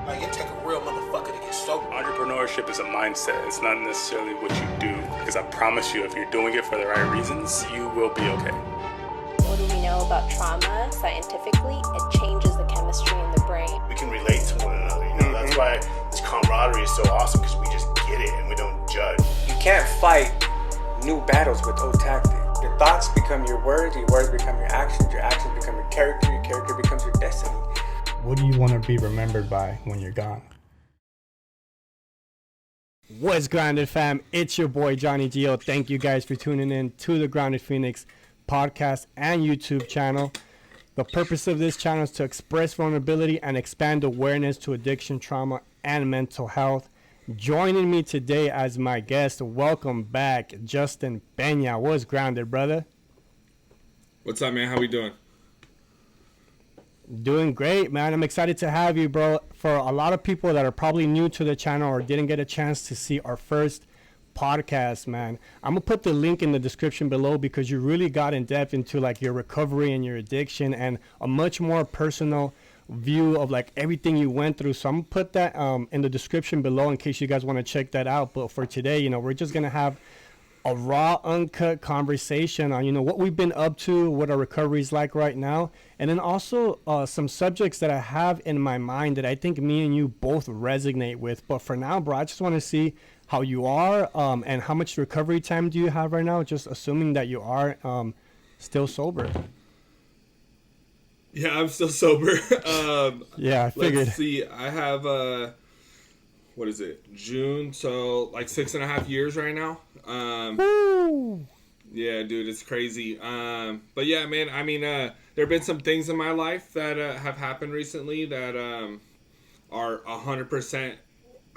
Like, it take a real motherfucker to get sober. Entrepreneurship is a mindset. It's not necessarily what you do. Because I promise you, if you're doing it for the right reasons, you will be okay. What do we know about trauma scientifically? It changes the chemistry in the brain. We can relate to one another, you know. That's why this camaraderie is so awesome, because we just get it and we don't judge. You can't fight new battles with old tactics. Your thoughts become your words become your actions become your character becomes your destiny. What do you want to be remembered by when you're gone? What's grounded, fam? It's your boy Johnny Gio. Thank you guys for tuning in to the Grounded Phoenix podcast and YouTube channel. The purpose of this channel is to express vulnerability and expand awareness to addiction, trauma, and mental health. Joining me today as my guest, welcome back, Justin Pena. What's grounded, brother? What's up, man? How we doing? Doing great, man. I'm excited to have you, bro. For a lot of people that are probably new to the channel or didn't get a chance to see our first podcast, man, I'm gonna put the link in the description below because you really got in depth into like your recovery and your addiction and a much more personal view of like everything you went through. So I'm gonna put that in the description below in case you guys want to check that out. But for today, you know, we're just gonna have a raw, uncut conversation on, you know, what we've been up to, what our recovery is like right now, and then also some subjects that I have in my mind that I think me and you both resonate with. But for now, bro, I just want to see how you are and how much recovery time do you have right now, just assuming that you are still sober. Yeah, I'm still sober. Yeah, I figured. Let's see, I have, what is it, June, so like 6.5 years right now. Woo! Yeah, dude, it's crazy. But yeah, man, I mean, there have been some things in my life that have happened recently that are 100%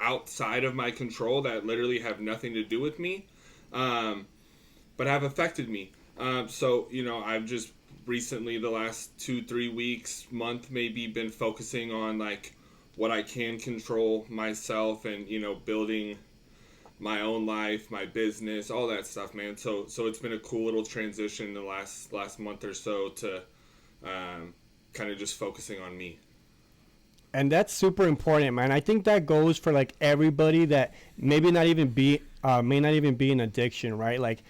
outside of my control, that literally have nothing to do with me, but have affected me. So, you know, I've just recently, the last 2-3 weeks, month maybe, been focusing on like what I can control myself and, you know, building my own life, my business, all that stuff, man. So it's been a cool little transition in the last month or so to kind of just focusing on me. And that's super important, man. I think that goes for like everybody that may not even be in addiction, right? Like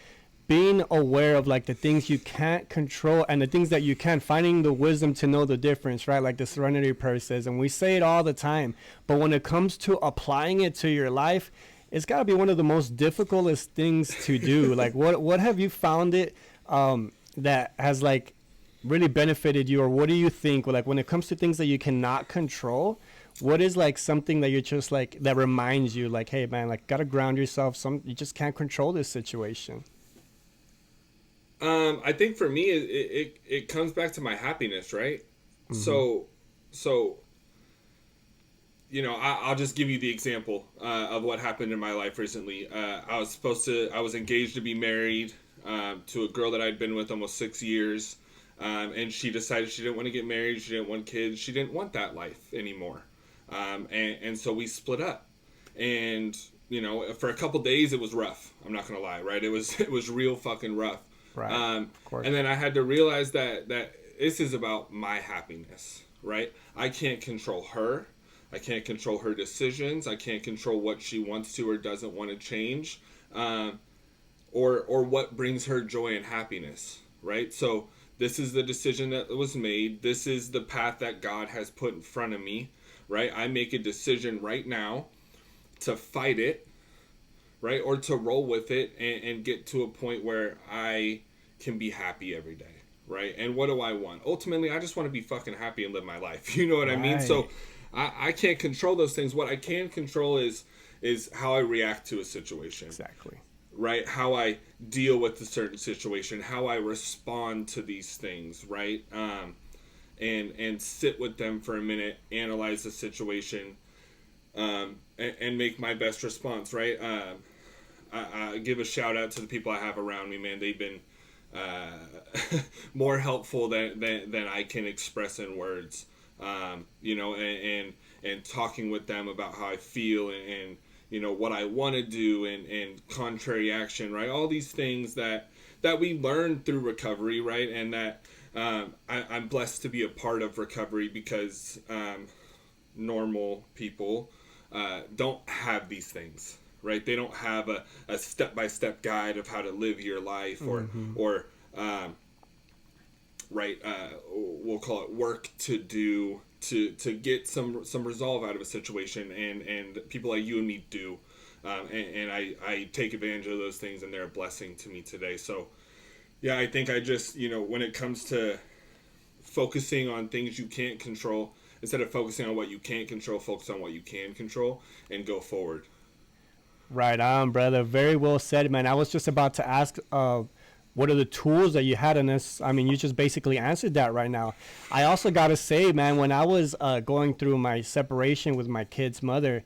being aware of like the things you can't control and the things that you can, finding the wisdom to know the difference, right? Like the Serenity Prayer says, and we say it all the time, but when it comes to applying it to your life, it's got to be one of the most difficultest things to do. Like what have you found it that has like really benefited you, or what do you think, like when it comes to things that you cannot control, what is like something that you're just like, that reminds you like, hey man, like gotta ground yourself, you just can't control this situation? I think for me, it comes back to my happiness, right? Mm-hmm. So, you know, I'll just give you the example of what happened in my life recently. I was engaged to be married to a girl that I'd been with almost 6 years. And she decided she didn't want to get married. She didn't want kids. She didn't want that life anymore. And so we split up. And, you know, for a couple days, it was rough. I'm not going to lie, right? It was real fucking rough. Right. Of course. And then I had to realize that this is about my happiness, right? I can't control her. I can't control her decisions. I can't control what she wants to or doesn't want to change, or what brings her joy and happiness, right? So this is the decision that was made. This is the path that God has put in front of me, right? I make a decision right now to fight it, right? Or to roll with it and get to a point where I can be happy every day, right? And what do I want? Ultimately, I just want to be fucking happy and live my life. You know what I mean? So I can't control those things. What I can control is how I react to a situation. Exactly. Right? How I deal with a certain situation, how I respond to these things, right? And sit with them for a minute, analyze the situation, and make my best response, right? I give a shout out to the people I have around me, man. They've been more helpful than I can express in words, you know, and talking with them about how I feel and you know, what I want to do and contrary action, right? All these things that we learn through recovery, right? And that I'm blessed to be a part of recovery because normal people don't have these things, right? They don't have a step-by-step guide of how to live your life, or right, we'll call it work to do to get some resolve out of a situation, and people like you and me do, and I take advantage of those things, and they're a blessing to me today. So yeah, I think I just, when it comes to focusing on things you can't control, instead of focusing on what you can't control, focus on what you can control and go forward. Right on, brother. Very well said, man. I was just about to ask, what are the tools that you had in this? I mean, you just basically answered that right now. I also got to say, man, when I was going through my separation with my kid's mother,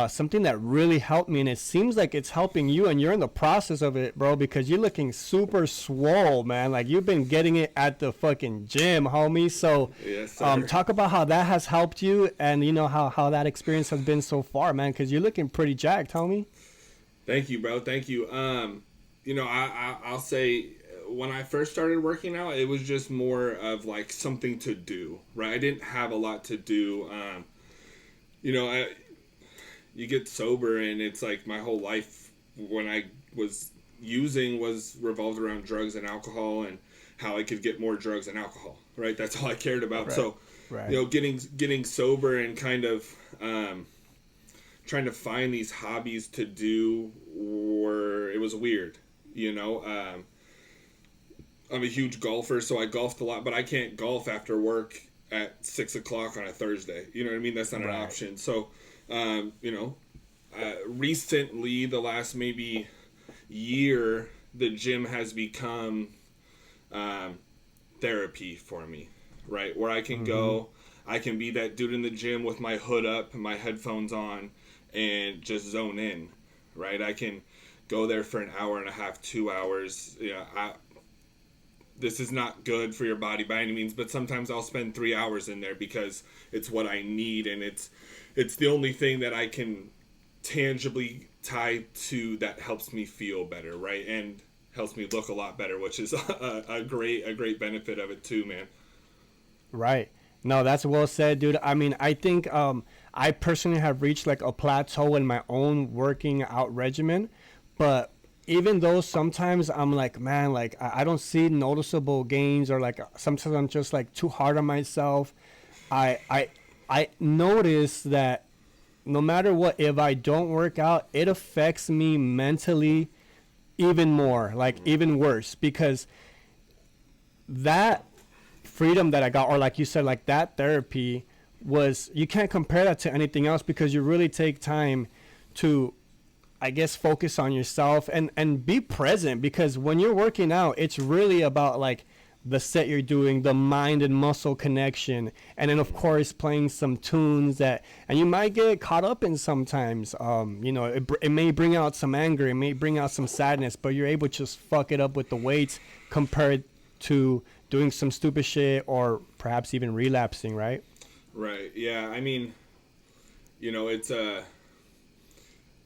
something that really helped me, and it seems like it's helping you, and you're in the process of it, bro, because you're looking super swole, man. Like, you've been getting it at the fucking gym, homie. So Yes, sir. talk about how that has helped you, and how that experience has been so far, man, because you're looking pretty jacked, homie. Thank you, bro. Thank you. I'll say when I first started working out, it was just more of like something to do, right? I didn't have a lot to do. You get sober, and it's like my whole life when I was using was revolved around drugs and alcohol, and how I could get more drugs and alcohol, right? That's all I cared about. Right. So, Right. getting sober and kind of trying to find these hobbies to do, it was weird. I'm a huge golfer, so I golfed a lot, but I can't golf after work at 6 o'clock on a Thursday. You know what I mean? That's not an option. So, recently, the last maybe year, the gym has become therapy for me, right? Where I can go, I can be that dude in the gym with my hood up and my headphones on and just zone in, right? I can go there for an hour and a half, 2 hours. This is not good for your body by any means, but sometimes I'll spend 3 hours in there because it's what I need, and it's the only thing that I can tangibly tie to that helps me feel better, right? And helps me look a lot better, which is a great benefit of it too, man. Right. No, that's well said, dude. I mean, I think I personally have reached like a plateau in my own working out regimen, but even though sometimes I'm like, man, like I don't see noticeable gains, or like sometimes I'm just like too hard on myself, I notice that no matter what, if I don't work out, it affects me mentally even more, like even worse, because that freedom that I got, or like you said, like that therapy was, you can't compare that to anything else, because you really take time to, I guess, focus on yourself and be present, because when you're working out, it's really about like the set you're doing, the mind and muscle connection, and then of course playing some tunes and you might get caught up in sometimes. It may bring out some anger, it may bring out some sadness, but you're able to just fuck it up with the weights compared to doing some stupid shit or perhaps even relapsing, right? Right. Yeah. I mean,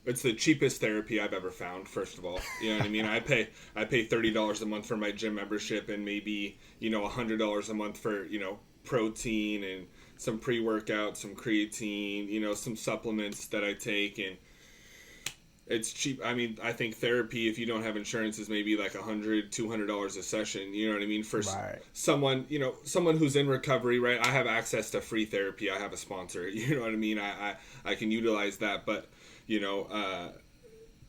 it's the cheapest therapy I've ever found, first of all. You know what I mean? I pay $30 a month for my gym membership, and maybe, $100 a month for, protein and some pre-workout, some creatine, some supplements that I take, and it's cheap. I mean, I think therapy, if you don't have insurance, is maybe like $100, $200 a session. You know what I mean? For someone, someone who's in recovery, right? I have access to free therapy. I have a sponsor. You know what I mean? I can utilize that, but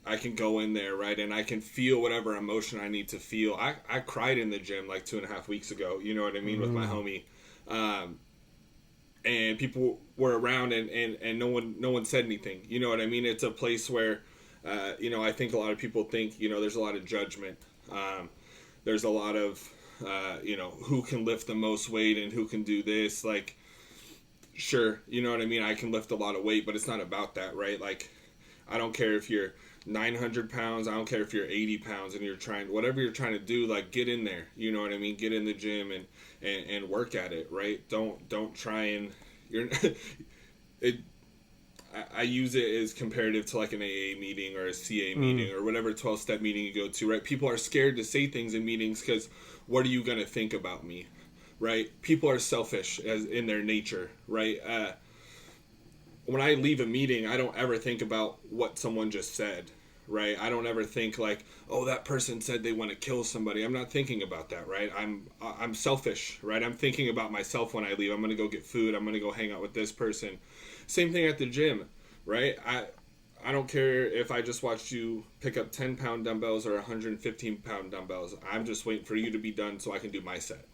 I can go in there, right, and I can feel whatever emotion I need to feel. I cried in the gym like 2.5 weeks ago, you know what I mean, with my homie. And people were around, and no one said anything. You know what I mean? It's a place where, I think a lot of people think, there's a lot of judgment. There's a lot of, who can lift the most weight and who can do this. Like, sure, you know what I mean? I can lift a lot of weight, but it's not about that, right? Like, I don't care if you're 900 pounds. I don't care if you're 80 pounds and whatever you're trying to do, like, get in there. You know what I mean? Get in the gym and work at it, right? Don't try and I use it as comparative to like an AA meeting or a CA meeting or whatever 12-step meeting you go to, right? People are scared to say things in meetings because what are you going to think about me, right? People are selfish as in their nature, right? when I leave a meeting, I don't ever think about what someone just said, right? I don't ever think like, oh, that person said they want to kill somebody. I'm not thinking about that, right? I'm selfish, right? I'm thinking about myself when I leave. I'm gonna go get food. I'm gonna go hang out with this person. Same thing at the gym, right? I don't care if I just watched you pick up 10-pound dumbbells or 115-pound dumbbells. I'm just waiting for you to be done so I can do my set.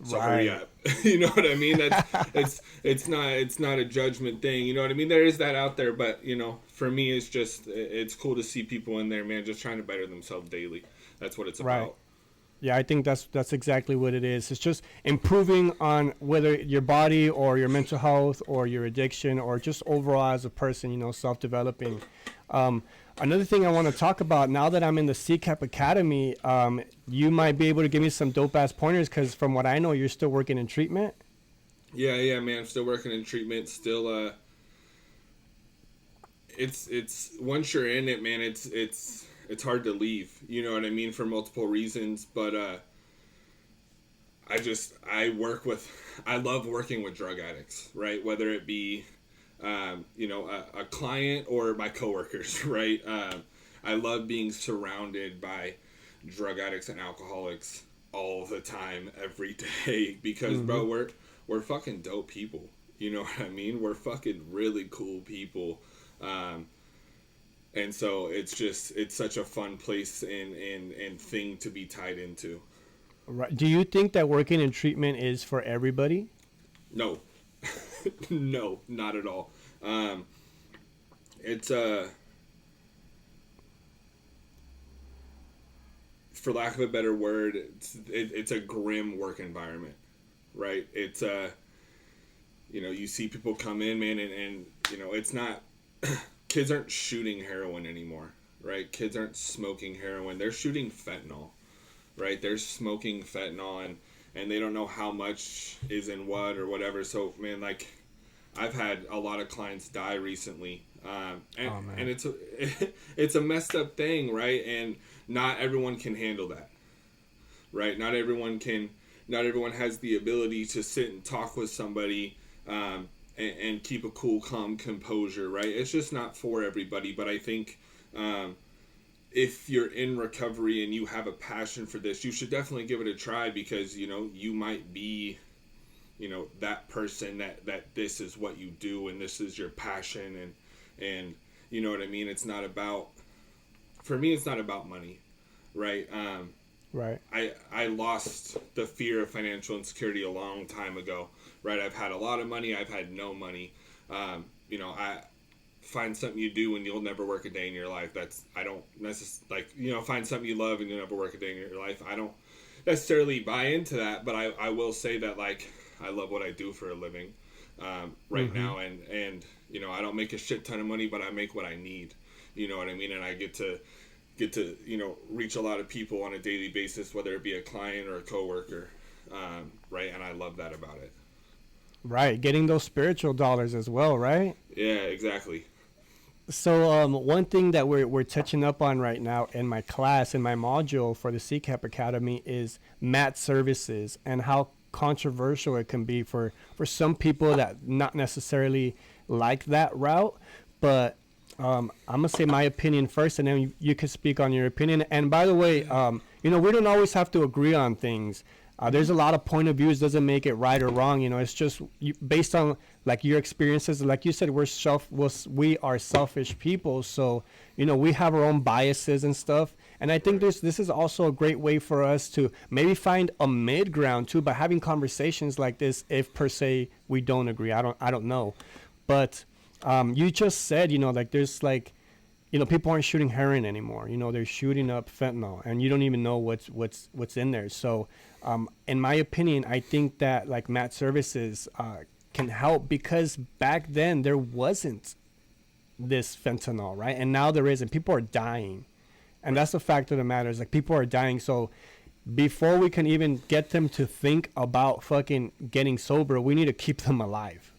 So hurry up. You know what I mean? That's it's not a judgment thing. You know what I mean? There is that out there, but you know, for me, it's cool to see people in there, man, just trying to better themselves daily. That's what it's about. Yeah, I think that's exactly what it is. It's just improving on whether your body or your mental health or your addiction or just overall as a person, you know, self-developing. Another thing I want to talk about now that I'm in the CCAP Academy, you might be able to give me some dope-ass pointers because from what I know, you're still working in treatment. Yeah, man. I'm still working in treatment. Still, it's once you're in it, man, it's hard to leave. You know what I mean, for multiple reasons. But I love working with drug addicts, right? Whether it be a client or my coworkers, right? I love being surrounded by drug addicts and alcoholics all the time, every day, because bro, we're fucking dope people. You know what I mean? We're fucking really cool people. And so it's such a fun place and thing to be tied into. Right. Do you think that working in treatment is for everybody? No. No, not at all. It's for lack of a better word, it's a grim work environment, right? It's you see people come in, man, and it's not kids aren't shooting heroin anymore, right? Kids aren't smoking heroin. They're shooting fentanyl, right? They're smoking fentanyl and they don't know how much is in what or whatever. So, man, like, I've had a lot of clients die recently. And it's a messed up thing, right? And not everyone can handle that, right? Not everyone has the ability to sit and talk with somebody, and keep a cool, calm composure, right? It's just not for everybody. But I think, if you're in recovery and you have a passion for this, you should definitely give it a try because, you might be, that person that this is what you do and this is your passion and you know what I mean? For me, it's not about money, right? Right. I lost the fear of financial insecurity a long time ago, right? I've had a lot of money. I've had no money. I find something you do and you'll never work a day in your life. I don't necessarily, find something you love and you'll never work a day in your life. I don't necessarily buy into that, but I will say that, like, I love what I do for a living right now. And I don't make a shit ton of money, but I make what I need. You know what I mean? And I get to reach a lot of people on a daily basis, whether it be a client or a coworker, right? And I love that about it. Right. Getting those spiritual dollars as well, right? Yeah, exactly. So one thing that we're touching up on right now in my class, in my module for the CCAP Academy, is mat services and how controversial it can be for some people that not necessarily like that route. But I'm going to say my opinion first, and then you can speak on your opinion. And by the way, we don't always have to agree on things. There's a lot of point of views, doesn't make it right or wrong. It's just based on like your experiences. Like you said, we are selfish people. So, we have our own biases and stuff. And I think this is also a great way for us to maybe find a mid ground too, by having conversations like this, if per se we don't agree. I don't know. But you just said, like there's like, people aren't shooting heroin anymore. They're shooting up fentanyl and you don't even know what's in there. So, in my opinion, I think that like mat services can help because back then there wasn't this fentanyl, right? And now there is, and people are dying. And that's the fact of the matter is like people are dying. So before we can even get them to think about fucking getting sober, we need to keep them alive.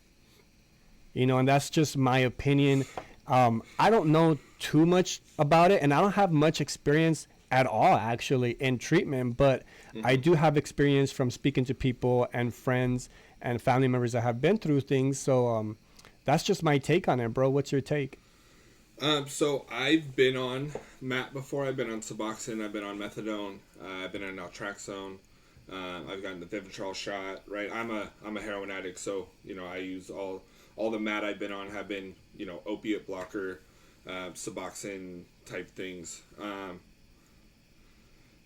And that's just my opinion. I don't know too much about it, and I don't have much experience at all actually in treatment, but I do have experience from speaking to people and friends and family members that have been through things. So that's just my take on it, bro. What's your take? So I've been on Matt before. I've been on Suboxone. I've been on methadone. I've been on naltrexone. I've gotten the Vivitrol shot. Right. I'm a heroin addict, so I use all the Matt I've been on have been opiate blocker, Suboxone type things.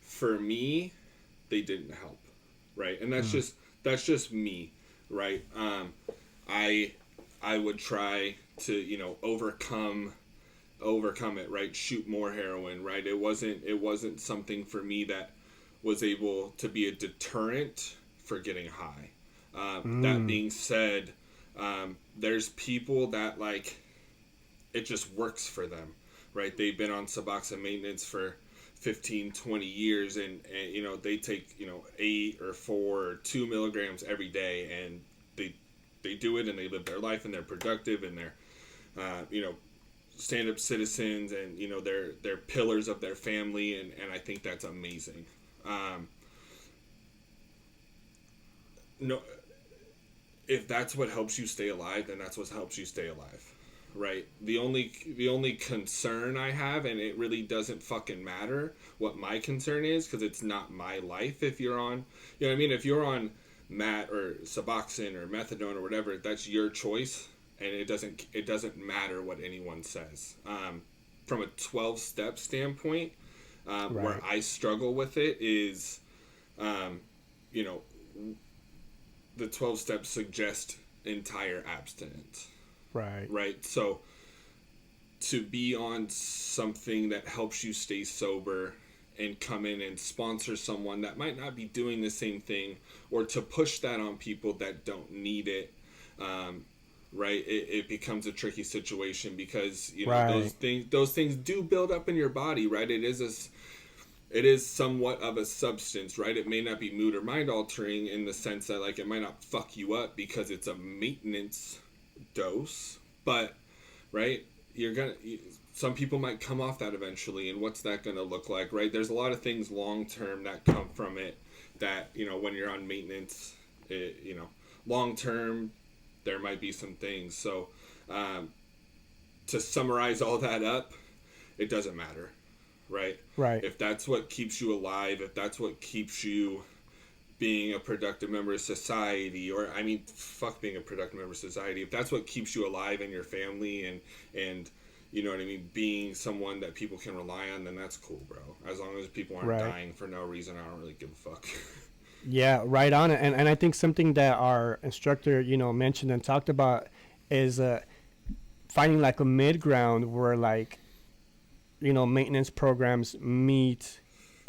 For me, they didn't help. Right, and that's just me. Right. I would try to overcome it, right? Shoot more heroin, right? It wasn't something for me that was able to be a deterrent for getting high. That being said, there's people that it just works for them, right? They've been on Suboxone maintenance for 15, 20 years and they take 8 or 4 or 2 milligrams every day, and they do it and they live their life and they're productive and they're stand-up citizens, and they're pillars of their family, and I think that's amazing. No, if that's what helps you stay alive, then that's what helps you stay alive, right? The only concern I have, and it really doesn't fucking matter what my concern is, because it's not my life. If you're on, if you're on Matt or Suboxone or methadone or whatever, that's your choice. And it doesn't matter what anyone says. From a 12-step standpoint, Right. where I struggle with it is, the 12 steps suggest entire abstinence. Right. Right. So to be on something that helps you stay sober and come in and sponsor someone that might not be doing the same thing, or to push that on people that don't need it, right, it becomes a tricky situation, because Right. those things do build up in your body, right? It is somewhat of a substance, right? It may not be mood or mind altering in the sense that it might not fuck you up because it's a maintenance dose, but right, some people might come off that eventually, and what's that gonna look like, right? There's a lot of things long term that come from it that when you're on maintenance, long term there might be some things. So to summarize all that up, it doesn't matter, right? Right. If that's what keeps you alive, if that's what keeps you being a productive member of society, or fuck being a productive member of society, if that's what keeps you alive and your family and being someone that people can rely on, then that's cool, bro. As long as people aren't Right. dying for no reason, I don't really give a fuck. Yeah, right on it. And I think something that our instructor, mentioned and talked about is finding a mid ground where maintenance programs meet.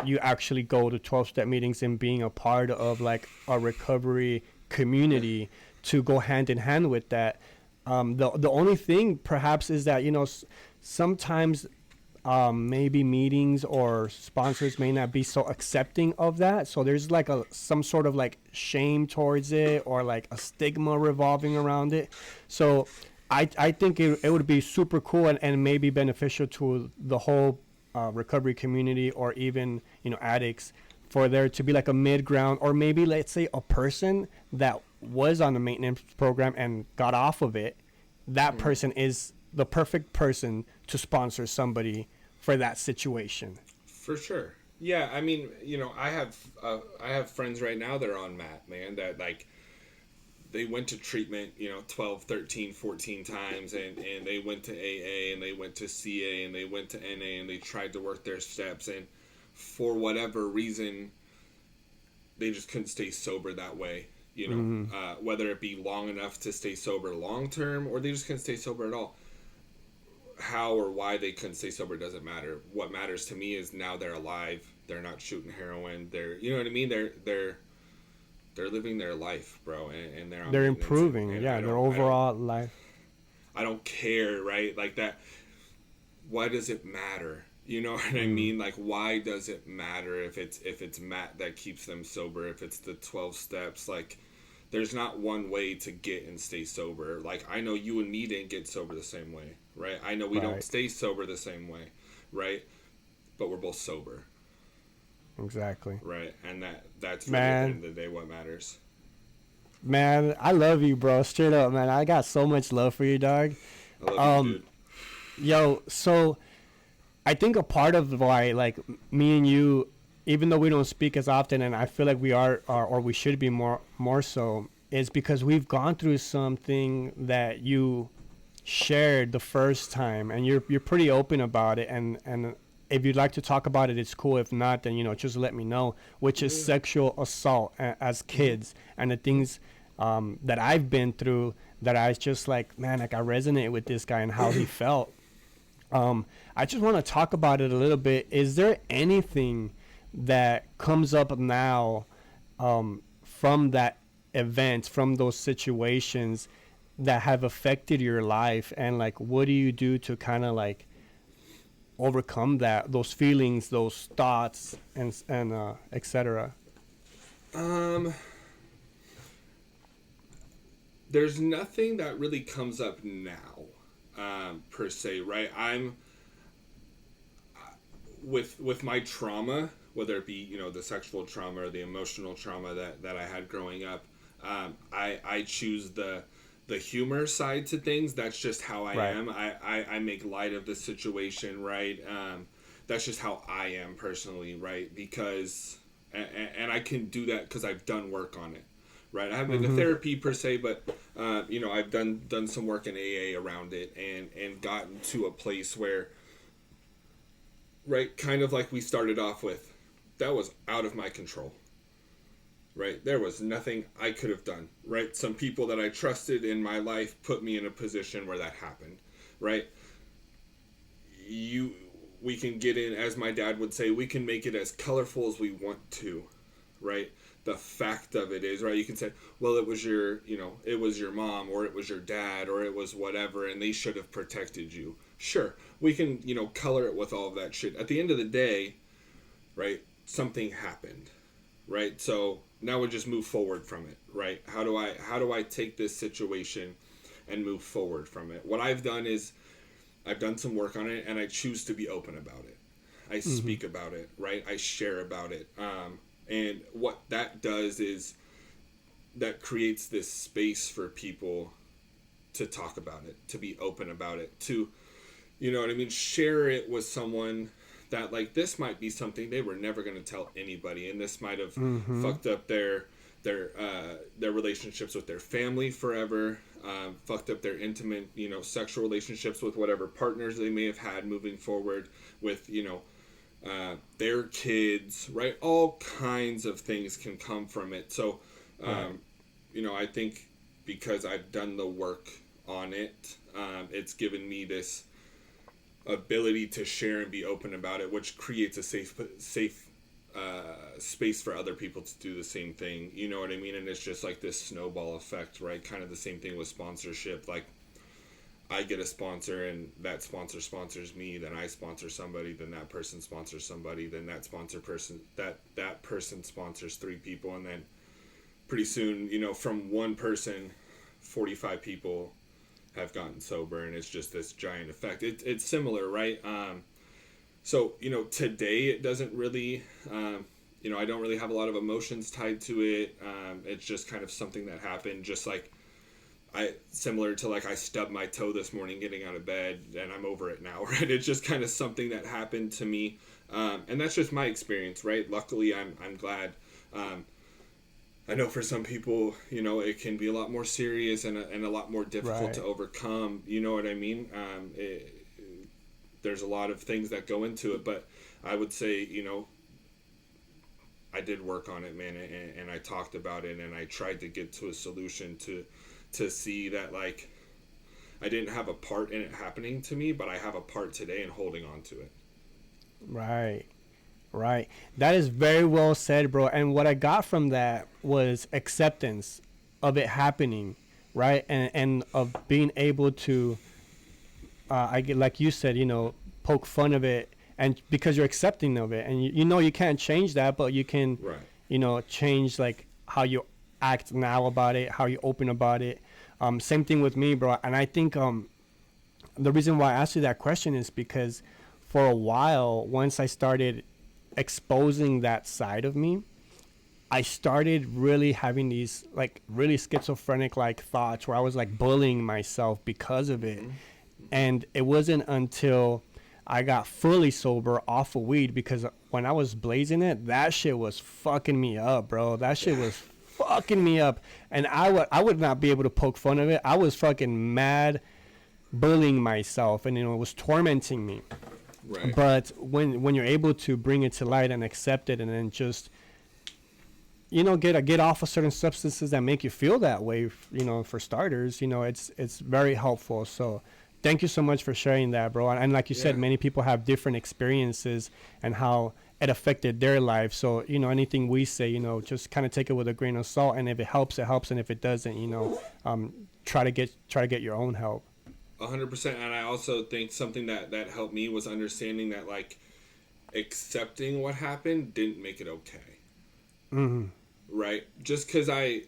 You actually go to 12-step meetings and being a part of a recovery community to go hand in hand with that. The only thing perhaps is that, sometimes maybe meetings or sponsors may not be so accepting of that. So there's some sort of shame towards it, or a stigma revolving around it. So I think it would be super cool and maybe beneficial to the whole recovery community, or even, addicts, for there to be a mid ground, or maybe let's say a person that was on the maintenance program and got off of it. That person is the perfect person to sponsor somebody for that situation. For sure. Yeah, I have friends right now that are on Matt, man, that they went to treatment, 12, 13, 14 times, and they went to AA, and they went to CA, and they went to NA, and they tried to work their steps, and for whatever reason, they just couldn't stay sober that way, whether it be long enough to stay sober long term, or they just couldn't stay sober at all. How or why they couldn't stay sober doesn't matter. What matters to me is now they're alive. They're not shooting heroin. They're, they're living their life, bro, and They're improving, and their overall life. I don't care, right? That. Why does it matter? You know what I mean? Why does it matter if it's Matt that keeps them sober? If it's the 12 steps, there's not one way to get and stay sober. I know you and me didn't get sober the same way, right? I know we don't stay sober the same way, right? But we're both sober. Exactly. Right, and that's really, at the end of the day, what matters. Man, I love you, bro. Straight up, man. I got so much love for you, dog. I love you, dude. Yo, so I think a part of why, like, me and you, even though we don't speak as often, and I feel like we are or we should be more so, is because we've gone through something that you shared the first time, and you're pretty open about it, and if you'd like to talk about it, it's cool. If not, then just let me know. Which is sexual assault as kids, and the things that I've been through that I was just like, man, like I resonate with this guy and how he felt. I just want to talk about it a little bit. Is there anything that comes up now from that event, from those situations that have affected your life, and like what do you do to kind of like overcome those feelings, those thoughts, and etc.? There's nothing that really comes up now, per se, right? I'm with my trauma, whether it be the sexual trauma or the emotional trauma that I had growing up. I choose the humor side to things. That's just how I am. I make light of the situation, right? That's just how I am personally, right? Because and I can do that because I've done work on it, right? I haven't been to therapy per se, but I've done some work in AA around it, and gotten to a place where, right, kind of like we started off with, that was out of my control. Right, there was nothing I could have done. Right, some people that I trusted in my life put me in a position where that happened. Right, we can get in, as my dad would say, we can make it as colorful as we want to. Right, the fact of it is, right, you can say, well, it was your mom, or it was your dad, or it was whatever, and they should have protected you. Sure, we can color it with all of that shit. At the end of the day, right, something happened. Right, so now we just move forward from it, right? How do I take this situation and move forward from it? What I've done is I've done some work on it, and I choose to be open about it. I speak about it, right? I share about it. And what that does is that creates this space for people to talk about it, to be open about it, to, share it with someone that, like, this might be something they were never going to tell anybody, and this might have fucked up their relationships with their family forever, fucked up their intimate, sexual relationships with whatever partners they may have had moving forward, with, their kids, right? All kinds of things can come from it. So, I think because I've done the work on it, it's given me this ability to share and be open about it, which creates a safe space for other people to do the same thing. You know what I mean? And it's just like this snowball effect, right? Kind of the same thing with sponsorship. Like, I get a sponsor, and that sponsor sponsors me, then I sponsor somebody, then that person sponsors somebody, then that person sponsors 3 people, and then pretty soon, from one person, 45 people have gotten sober, and it's just this giant effect. It's similar, right? So today it doesn't really, I don't really have a lot of emotions tied to it. It's just kind of something that happened, just like similar to like I stubbed my toe this morning getting out of bed, and I'm over it now, right? It's just kind of something that happened to me, and that's just my experience, right? Luckily, I'm glad. I know for some people, it can be a lot more serious and a lot more difficult to overcome. You know what I mean? There's a lot of things that go into it, but I would say, I did work on it, man, and I talked about it, and I tried to get to a solution to see that, like, I didn't have a part in it happening to me, but I have a part today in holding on to it. Right. That is very well said, bro. And what I got from that was acceptance of it happening, right? And of being able to, like you said, poke fun of it, and because you're accepting of it, and you can't change that, but you can, change like how you act now about it, how you open about it. Same thing with me, bro. And I think the reason why I asked you that question is because for a while, once I started exposing that side of me, I started really having these like really schizophrenic like thoughts where I was like bullying myself because of it. And it wasn't until I got fully sober off of weed, because when I was blazing it, that shit was fucking me up, bro. That shit was fucking me up. And I would not be able to poke fun of it. I was fucking mad bullying myself, and it was tormenting me. Right. But when you're able to bring it to light and accept it, and then just get off of certain substances that make you feel that way, for starters, it's very helpful. So thank you so much for sharing that, bro. And like you said, many people have different experiences and how it affected their life. So, anything we say, just kind of take it with a grain of salt. And if it helps, it helps. And if it doesn't, try to get your own help. 100%. And I also think something that helped me was understanding that, like, accepting what happened didn't make it okay. Mm-hmm. Right? Just because I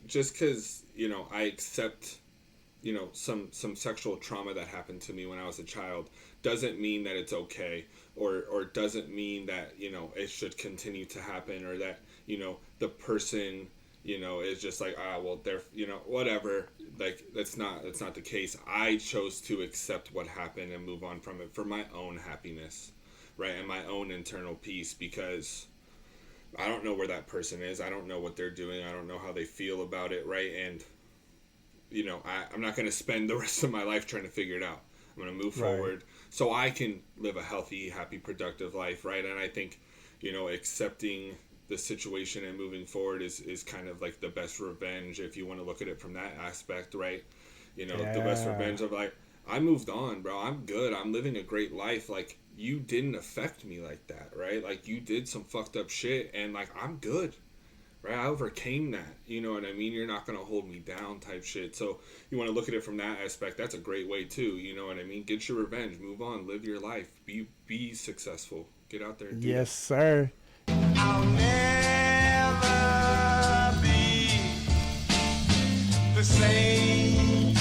accept, some sexual trauma that happened to me when I was a child doesn't mean that it's okay, or doesn't mean that, it should continue to happen, or that, the person, is just like, well, they're, whatever. Like, that's not the case. I chose to accept what happened and move on from it for my own happiness, right? And my own internal peace, because I don't know where that person is. I don't know what they're doing. I don't know how they feel about it, right? And, I'm not going to spend the rest of my life trying to figure it out. I'm going to move forward so I can live a healthy, happy, productive life, right? And I think, accepting the situation and moving forward is kind of like the best revenge, if you want to look at it from that aspect, right? The best revenge of, like, I moved on, bro. I'm good. I'm living a great life. Like, you didn't affect me like that, right? Like, you did some fucked up shit, and, like, I'm good, right? I overcame that. You know what I mean? You're not going to hold me down type shit. So you want to look at it from that aspect. That's a great way, too. You know what I mean? Get your revenge. Move on. Live your life. Be successful. Get out there and do Yes, sir. I'll never be the same.